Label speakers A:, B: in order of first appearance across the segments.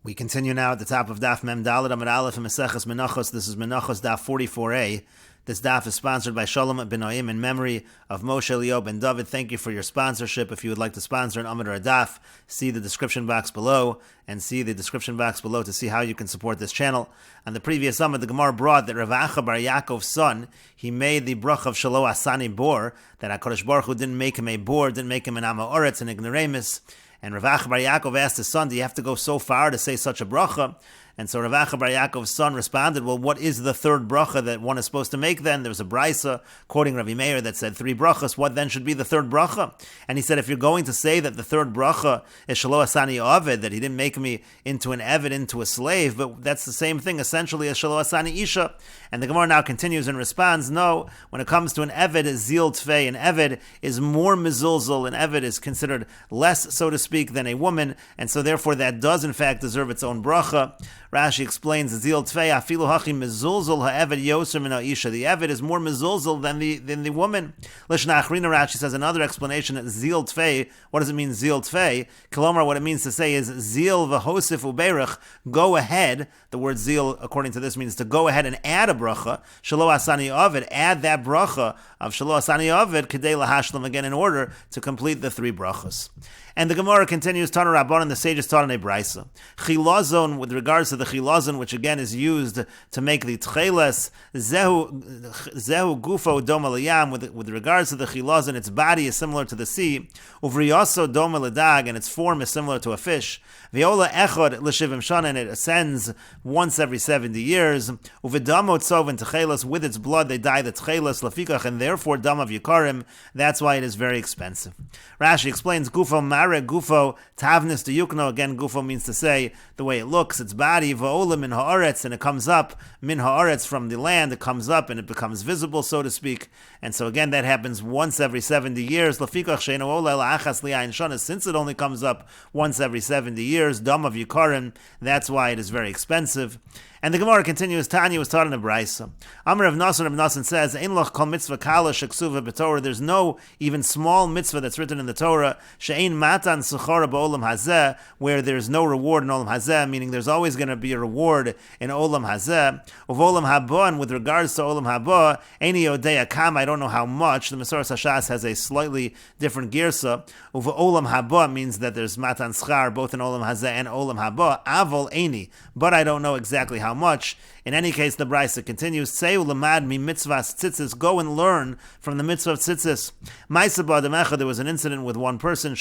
A: We continue now at the top of Daf Mem Daled Amud Aleph and Meseches Menachos. This is Menachos Daf 44a. This Daf is sponsored by Shalom ben Noim in memory of Moshe Elio ben David. Thank you for your sponsorship. If you would like to sponsor an Amud or a Daf, see the description box below to see how you can support this channel. On the previous Amud, the Gemara brought that Rav Acha bar Yaakov's son, he made the bracha of Shelo Asani Bor, that HaKadosh Baruch Hu didn't make him a bor, didn't make him an Ama Oretz, an ignoramus. And Rav Acha bar Yaakov asked his son, do you have to go so far to say such a bracha? And so Rav Acha bar Yaakov's son responded, well, what is the third bracha that one is supposed to make then? There was a brisa quoting Rabbi Meir that said 3 brachas. What then should be the third bracha? And he said, if you're going to say that the third bracha is Shelo Asani Oved, that he didn't make me into an Eved, into a slave, but that's the same thing essentially as Shelo Asani Isha. And the Gemara now continues and responds, no, when it comes to an Eved, is Zil Tfei. An Eved is more mezulzul. An Eved is considered less, so to speak, than a woman, and so therefore that does in fact deserve its own bracha. Rashi explains, Zil Tfei afilu hachi mezulzul ha'eved yoser min ha'isha. The Eved is more mezulzul than the woman. Lishna Achrina, Rashi says another explanation that Zil Tfei, what does it mean Zil Tfei? Kolomar, what it means to say is Zil v'hosif uberich, go ahead. The word Zil, according to this, means to go ahead and add a bracha. Shelo Asani Oved, add that bracha of Shelo Asani Oved, kedei lahashlam, again in order to complete the 3 brachas. And the Gemara continues, Tana Rabbanan, the sages taught in a brisa. Chilazon, with regards to the chilazon, which again is used to make the tcheles, zehu gufo doma liyam, with regards to the chilazon, its body is similar to the sea. Uvriyaso doma ledag, and its form is similar to a fish. Viola echod l'shivim shana, and it ascends once every 70 years. Uvidamo tzov and tcheles, with its blood they dye the tcheles lafikach, and therefore dam of yikarim. That's why it is very expensive. Rashi explains, gufo gufo tavnis de yukno. Again, gufo means to say the way it looks, its body, va'ola min haaretz, and it comes up min haaretz, from the land. It comes up and it becomes visible, so to speak. And so again, that happens once every 70 years. Lafikach she'eino ola ela achas li'ayin shana, since it only comes up once every 70 years, dam of yikarim. That's why it is very expensive. And the Gemara continues, Tanya was taught in a brisa. Amar Rav Nasan says, Ein loch kol mitzvah kala sheksuva b'Torah. There's no even small mitzvah that's written in the Torah, she'ein matan sechora ba'olam hazeh, where there's no reward in olam hazeh, meaning there's always going to be a reward in olam hazeh. Uvolam haba, and with regards to olam haba, eini yodea kam, I don't know how much. The Masoras Hashas has a slightly different girsa. Uva olam haba means that there's matan schar both in olam hazeh and olam haba. Avol eini, but I don't know exactly how much. In any case, the brisa continues, Sei ulamad mi mitzvahs tzitzis, go and learn from the mitzvah of tzitzis. Ma'aseh b'adam echad, there was an incident with one person,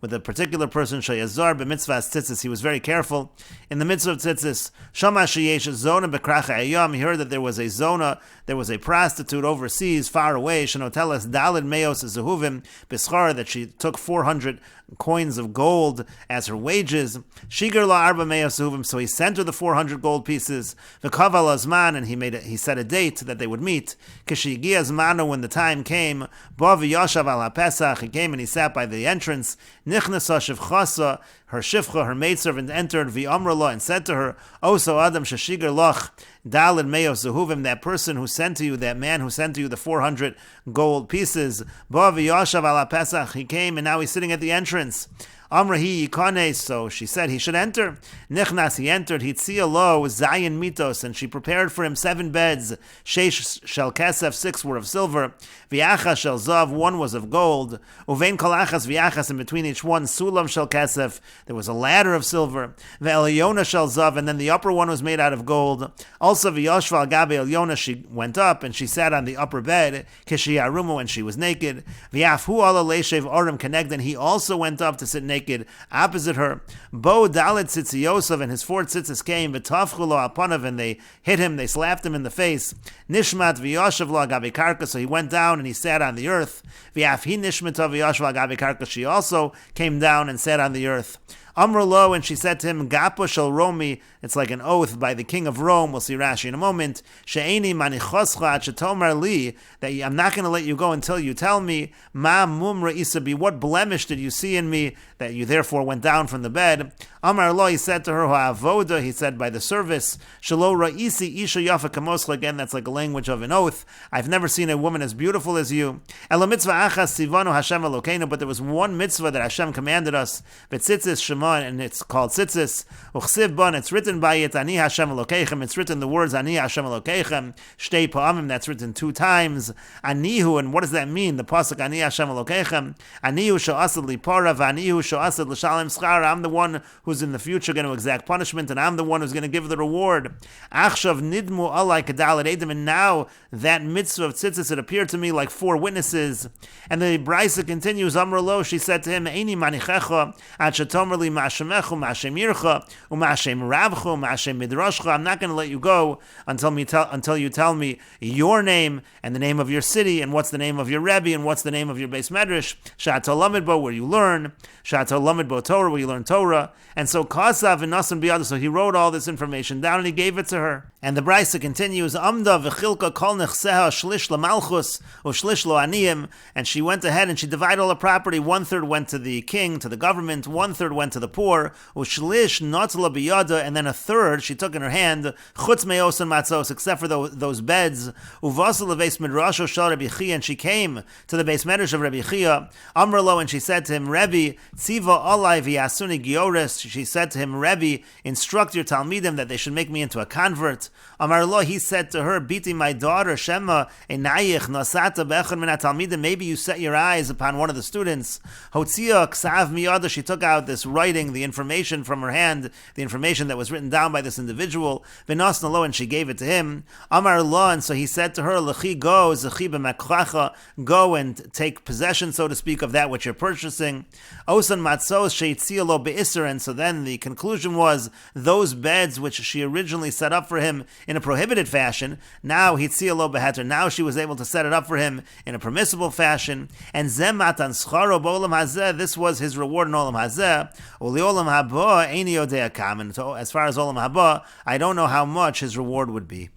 A: with a particular person, shaya zar b'mitzvahs tzitzis. He was very careful in the mitzvah of tzitzis. Shama sheyesh zona b'kracha ayam. He heard that there was a zona, there was a prostitute overseas, far away, shenotelas dalid meos zehuvim b'schar, that she took 400 coins of gold as her wages. Shiger la arba meos zehuvim, so he sent her the 400 gold pieces. V'kaval azman, and he set a date that they would meet. Kishigi azmano, when the time came, ba v'yashav al ha-pesach, he came and he sat by the entrance. Nichnasa shivchasa, her shifcha, her maidservant, entered, v'amrala, and said to her, Oso adam sheshiger lach dalid meos zehuvim, that person who sent to you, that man who sent to you the 400 gold pieces. Ba v'yashav al ha-pesach, he came and now he's sitting at the entrance. Amrahi yikane, so she said he should enter. Nichnas, he entered. Hitzia lo zayin mitos, and she prepared for him 7 beds. Sheish shel kesef, 6 were of silver. V'achas shel zav, 1 was of gold. Uvein kol achas v'achas, in between each one, sulam shel kesef, there was a ladder of silver. Ve'elyona shel zav, and then the upper one was made out of gold. Also v'yoshva al gabe elyona, she went up and she sat on the upper bed. Kishiyarumu, when she was naked. V'afhu ala leishev orim keneged, and he also went up to sit naked opposite her. Bo dalit tzitziyosav, and his 4 tzitzis came, v'tafchu lo apanav, and they hit him, they slapped him in the face. Nishmat v'yashav lo agabe karka, so he went down and he sat on the earth. V'af hi nishmata v'yashav agabe karka, she also came down and sat on the earth. Amrlo, and she said to him, Gapo shel Romi, it's like an oath by the king of Rome, we'll see Rashi in a moment, She'eni manichoscha shetomar li, that I'm not going to let you go until you tell me, Ma mumra isabi, what blemish did you see in me, that you therefore went down from the bed. Amar lo, he said to her, ha'avoda, he said, by the service, shelo ra'isi isha yafa kamoscha, again, that's like a language of an oath. I've never seen a woman as beautiful as you. Ela mitzvah achas sivanu Hashem Elokeinu, but there was one mitzvah that Hashem commanded us, betzitzis shema, and it's called tzitzis. Uchsiv bon, it's written by it, ani Hashem Elokeichem, it's written the words ani Hashem Elokeichem, shtei pa'amim, that's written 2 times. Anihu, and what does that mean? The pasuk ani Hashem Elokeichem, anihu she'asad lipara, v'anihu she'asad l'shalem schara, I'm the one who's in the future going to exact punishment, and I'm the one who's going to give the reward. Achshav nidmu alai kedal edim, and now that mitzvah of tzitzis, it appeared to me like 4 witnesses. And the Brisa continues, Amr lo, she said to him, Eini manichecha, ad shetomer li ma'ashemechu, ma'ashem yircha, u'ma'ashem rabchu, ma'ashem midrashcha. I'm not going to let you go until you tell me your name and the name of your city, and what's the name of your Rebbe, and what's the name of your Beis Medrash, Sha'ato Lamidbo, where you learn, Sha'ato Lamidbo Torah, where you learn Torah. And so Kasav and Nasan Biyad, so he wrote all this information down and he gave it to her. And the Brisa continues, Amda v'chilka kol nechseha shlish lamalchus or shlish lo aniyim, and she went ahead and she divided all the property. 1/3 went to the king, to the government. 1/3 went to the poor. Ushlish notla biyada, and then 1/3 she took in her hand. Chutz meos and matzos, except for those beds. Uvasal leveis midrasho shal Rabbi Chia, and she came to the Beis Medrash of Rabbi Chia. Amrlo, and she said to him, Rebbe, tziva alai v'yasuni giores. She said to him, Rebbe, instruct your Talmidim that they should make me into a convert. Amar lo, he said to her, Biti, my daughter, Shema, enayich nasata bechon min Talmidim, maybe you set your eyes upon one of the students. Hotzia ksav miyada, she took out this writing, the information from her hand, the information that was written down by this individual. V'nosna lo, and she gave it to him. Amar lo, and so he said to her, Lechi go, zechi b'mekchacha, go and take possession, so to speak, of that which you're purchasing. Osan matzos sheitzia lo be'isser, and so then the conclusion was, those beds which she originally set up for him in a prohibited fashion, now hitzia lo beheter, now she was able to set it up for him in a permissible fashion, and zem matan scharo b'olam hazeh, this was his reward in olam hazeh, uli olam haba eini yodea kam, and so as far as olam haba, I don't know how much his reward would be.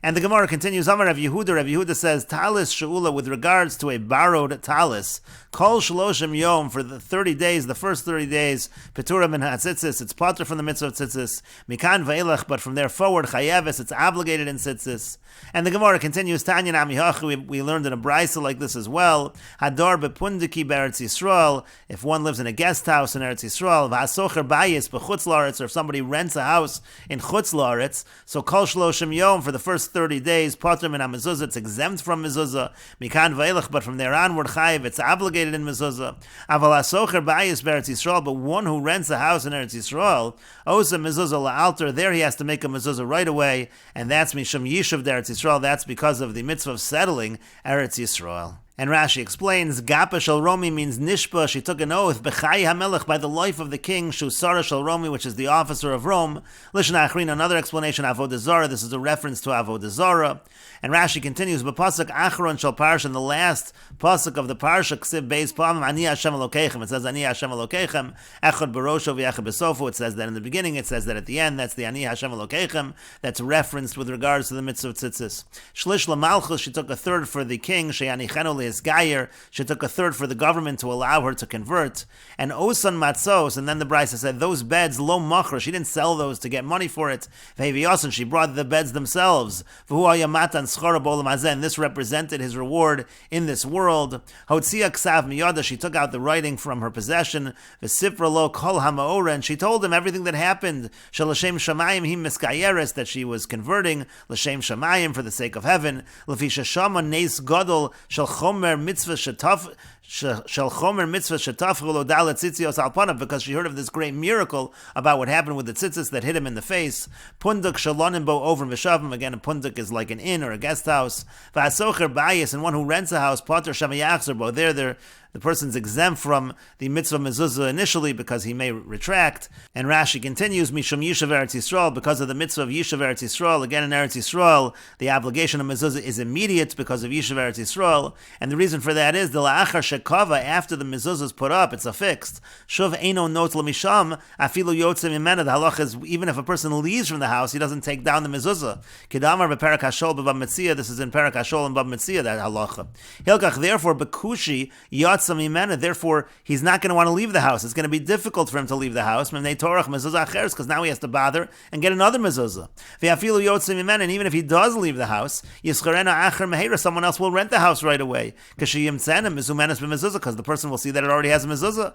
A: And the Gemara continues, Amar Rav Yehuda says, Talis She'ula, with regards to a borrowed talis, Kol Shloshim Yom, for the 30 days, the first 30 days, Petura min HaTzitzis, it's pater from the mitzvah of Tzitzis, Mikan Ve'ilach, but from there forward, Chayeves, it's obligated in Tzitzis. And the Gemara continues, Tanya Namihachu, we learned in a brisa like this as well, Hadar Bepundiki Be'eretz Yisrael, if one lives in a guest house in Eretz Yisrael, V'asocher Bayis B'chutz La'aretz, or if somebody rents a house in Chutz La'aretz, so Kol Shloshim Yom, for the first 30 days, pater min ha-mezuzah, it's exempt from mezuzah, Mikan Ve'ilach, but from there onward, Chayev, it's obligated in mezuzah. Aval hasocher b'ayis be'eretz Yisrael, but one who rents a house in Eretz Yisrael, osa mezuzah la'alter, there he has to make a mezuzah right away, and that's mishum yishuv d'Eretz Yisrael, that's because of the mitzvah of settling Eretz Yisrael. And Rashi explains, Gapa shel Romi means Nishpa, she took an oath, B'chai HaMelech, by the life of the king, Shusara shel Romi, which is the officer of Rome. Lishna Achrin, another explanation, Avodah Zarah, this is a reference to Avodah Zarah. And Rashi continues, B'pasuk Achron shel Parsha, in the last pasuk of the Parsha, Ksiv Beis Pam, Ani Hashem Elokeichem, it says Ani Hashem Elokeichem, Echad Barosho v'Echad B'Sofo, it says that in the beginning, it says that at the end, that's the Ani Hashem Elokeichem, that's referenced with regards to the mitzvah of tzitzis. Shlish LaMalchus, she took 1/3 for the king, She'anichenu Gayer, she took 1/3 for the government to allow her to convert, and Osan Matzos, and then the Brisa said those beds lo machra, she didn't sell those to get money for it. Ve'iviosan, she brought the beds themselves. V'hu hayamatan schara b'olam hazeh, and this represented his reward in this world. Hotzia ksav miyada, she took out the writing from her possession. V'sifra lo kol hamaora, and she told him everything that happened. Shalashem shamayim him miskayeres, that she was converting l'shem shamayim, for the sake of heaven. L'fisha shama neis gadol shel chomer mitzvah shetaf shel chomer mitzvah shetaf lo dalet tzitzios alpanav, because she heard of this great miracle about what happened with the tzitzis that hit him in the face. Punduk shalonim bo over v'shavim, again a punduk is like an inn or a guest house. V'asocher bayis, and one who rents a house, pater shamayachzer bo, there the person's exempt from the mitzvah mezuzah initially because he may retract. And Rashi continues, Mishum Yishav Eretz Yisrael, because of the mitzvah of Yishav Eretz Yisrael. Again, in Eretz Yisrael, the obligation of mezuzah is immediate because of Yishav Eretz Yisrael. And the reason for that is, the la'achar shekava, after the mezuzah is put up, it's affixed. Shuv eino not lemisham afilu yotzim imena. The halacha is even if a person leaves from the house, he doesn't take down the mezuzah. Kedamar beperak hashol b'bab metzia. This is in perak hashol and bab metzia, that halacha. Hilkach, therefore, bekushi yotzim imena. Therefore, he's not going to want to leave the house. It's going to be difficult for him to leave the house. Memnei torach mezuzah acheres, because now he has to bother and get another mezuzah. Ve'afilu yotzim imena. And even if he does leave the house, yischerena acher mehera. Someone else will rent the house right away. Because the person will see that it already has a mezuzah.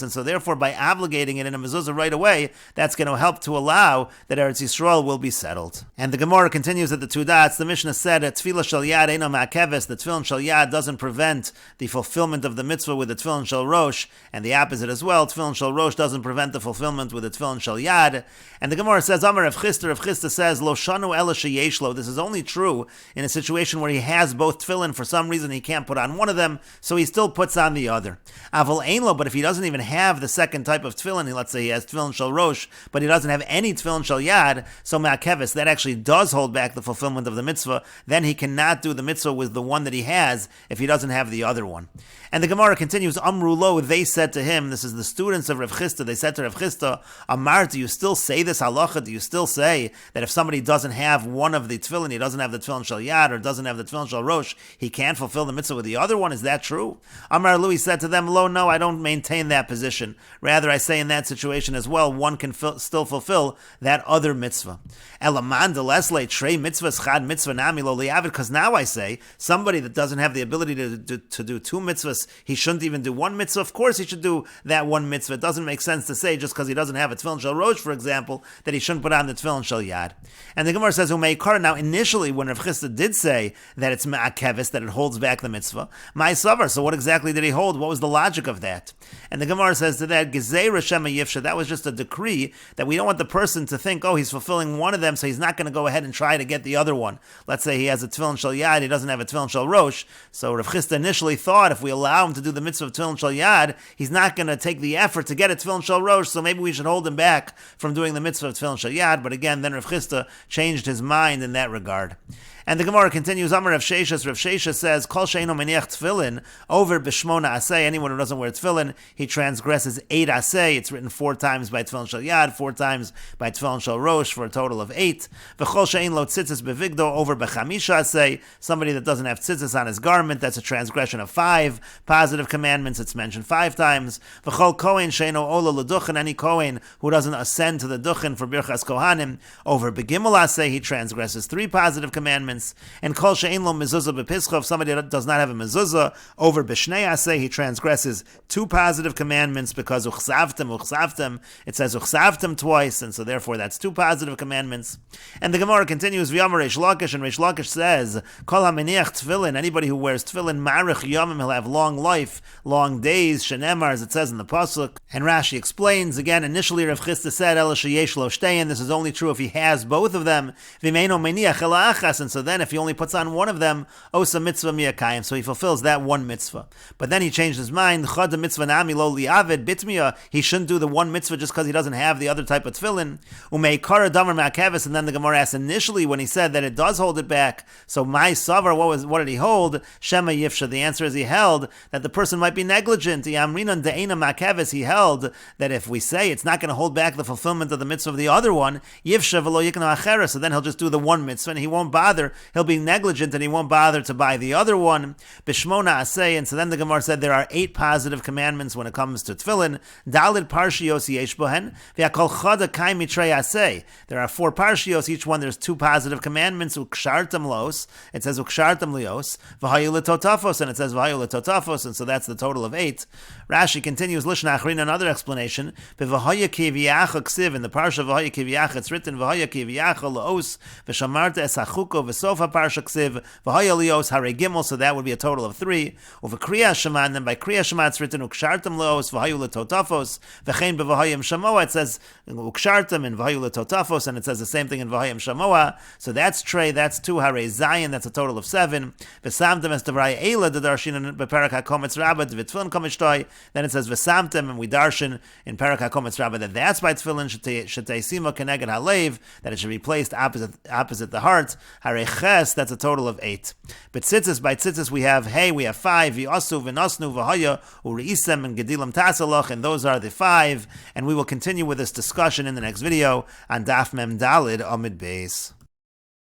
A: And so therefore, by obligating it in a mezuzah right away, that's going to help to allow that Eretz Yisrael will be settled. And the Gemara continues at the two dots. The Mishnah said that tefillah shel yad eino ma'akeves, the tefillin shel yad doesn't prevent the fulfillment of the mitzvah with the tefillin shel rosh, and the opposite as well. Tefillin shel rosh doesn't prevent the fulfillment with the tefillin shel yad. And the Gemara says, Amar Rav Chisda says, Lo shanu ela sheyesh lo. This is only true in a situation where he has both tefillin. For some reason he can't put on one of them, so he still puts on the other. Aval ein lo, but if he doesn't even have the second type of tefillin, let's say he has tefillin shel rosh, but he doesn't have any tefillin shel yad, so ma'akeves, that actually does hold back the fulfillment of the mitzvah. Then he cannot do the mitzvah with the one that he has if he doesn't have the other one. And the Gemara continues, Amru lo, they said to him, this is the students of Rav Chisda, they said to Rav Chisda, Amar, do you still say this halacha? Do you still say that if somebody doesn't have one of the tefillin, he doesn't have the tefillin shel yad, or doesn't have the tefillin shel rosh, he can't fulfill the mitzvah with the other one? Is that true? Amar Lui said to them, Lo, no, I don't maintain that position. Rather, I say in that situation as well, one can still fulfill that other mitzvah. Elaman de lesle trey mitzvahs chad mitzvah nami lo liavid, because now I say somebody that doesn't have the ability to do two mitzvahs, he shouldn't even do one mitzvah. Of course he should do that one mitzvah. It doesn't make sense to say just because he doesn't have a tefillin shel rosh, for example, that he shouldn't put on the tefillin shel yad. And the Gemara says, Umeikar. Now initially when Rav Chisda did say that it's ma'akevis, that it holds back the mitzvah, my savar, so what exactly did he hold? What was the logic of that? And the Gemara says to that, Gezeira shema yifsha, that was just a decree that we don't want the person to think, oh, he's fulfilling one of them, so he's not going to go ahead and try to get the other one. Let's say he has a tefillin shel yad, he doesn't have a tefillin shel rosh. So Rav Chisda initially thought if we allow him to do the mitzvah of tefillin shel yad, he's not going to take the effort to get a tefillin shel rosh, so maybe we should hold him back from doing the mitzvah of tefillin shel yad. But again, then Rav Chisda changed his mind in that regard. And the Gemara continues, Amar Rav Sheshes says, Kol she'eino meniach tefillin, over b'shmona aseh, anyone who doesn't wear tefillin, he transgresses 8 aseh. It's written 4 times by tefillin shel yad, 4 times by tefillin shel rosh, for a total of 8. V'chol she'ein lo tzitzis bevigdo, over b'chamisha aseh, somebody that doesn't have tzitzis on his garment, that's a transgression of 5 positive commandments, it's mentioned 5 times. V'chol kohen she'eino ola l'duchen, any kohen who doesn't ascend to the duchen for birchas kohanim, over b'gimel aseh, he transgresses 3 positive commandments. And kol she'ein lo mezuzah b'pischa, if somebody does not have a mezuzah, over b'shnei aseh, he transgresses 2 positive commandments, because uchsavtem, it says uchsavtem twice, and so therefore that's 2 positive commandments. And the Gemara continues, v'yamar Reish Lakish, and Reish Lakish says, kol ha'meniach tefillin, anybody who wears tefillin, ma'arich yomim, he'll have long life, long days, shenemar, as it says in the pasuk. And Rashi explains, again, initially Rav Chisda said, ela sheyesh lo shtein, this is only true if he has both of them, v'meino meniach ela achas, and so then if he only puts on one of them, osa mitzvah miyakayim, so he fulfills that one mitzvah. But then he changed his mind, chad mitzvah nami lo liavid bitmiya, he shouldn't do the one mitzvah just because he doesn't have the other type of tefillin. Umeikara damar ma'akevis, and then the Gemara asked initially when he said that it does hold it back, so my savar, what did he hold? Shema yifsha, the answer is he held that the person might be negligent. Yamrinan de'ena ma'akevis, he held that if we say it's not going to hold back the fulfillment of the mitzvah of the other one, yifsha v'lo yikna achera, so then he'll just do the one mitzvah and he won't bother, he'll be negligent and he won't bother to buy the other one. Bishmona aseh, and so then the Gemara said there are 8 positive commandments when it comes to tefillin. Dalid parshios yesh bohen, v'yakol chada kai mitrei aseh. There are 4 parshios, each one there's 2 positive commandments. Ukshartam los, it says ukshartam lios, v'hayu letotafos, and it says v'hayu letotafos, and so that's the total of 8. Rashi continues, Lishna Achrin, another explanation, v'v'haya kiviyacha ksiv, in the parsha v'haya kiviyacha, it's written v'haya kiviyacha laos, v'shamarta es hachuko v'sofa parsha ksiv, v'haya lios hare gimel, so that would be a total of 3. Uv'kriya shema, and then by kriya shema it's written ukshartam laos, v'hayu letotafos, v'chein b'v'hayim shamoa, it says ukshartam and v'hayu letotafos, and it says the same thing in v'hayim shamoa, so that's trey, that's 2, hare zayin, that's a total of 7. V'samtem es devray eila, the darshin beparak hakometz rabbah, v'tfilin komishtoi, then it says v'samtem, and we darshan in parak hakometz rabbah that that's by tefillin shetei sima keneged halev, that it should be placed opposite the heart. Hare Ches, that's a total of 8. But tzitzis, by tzitzis we have hey, we have 5, v'asu, v'nasnu, v'haya, u'reisem, and gedilam tasalach, and those are the 5. And we will continue with this discussion in the next video on Daf Mem Dalid Amid Beis.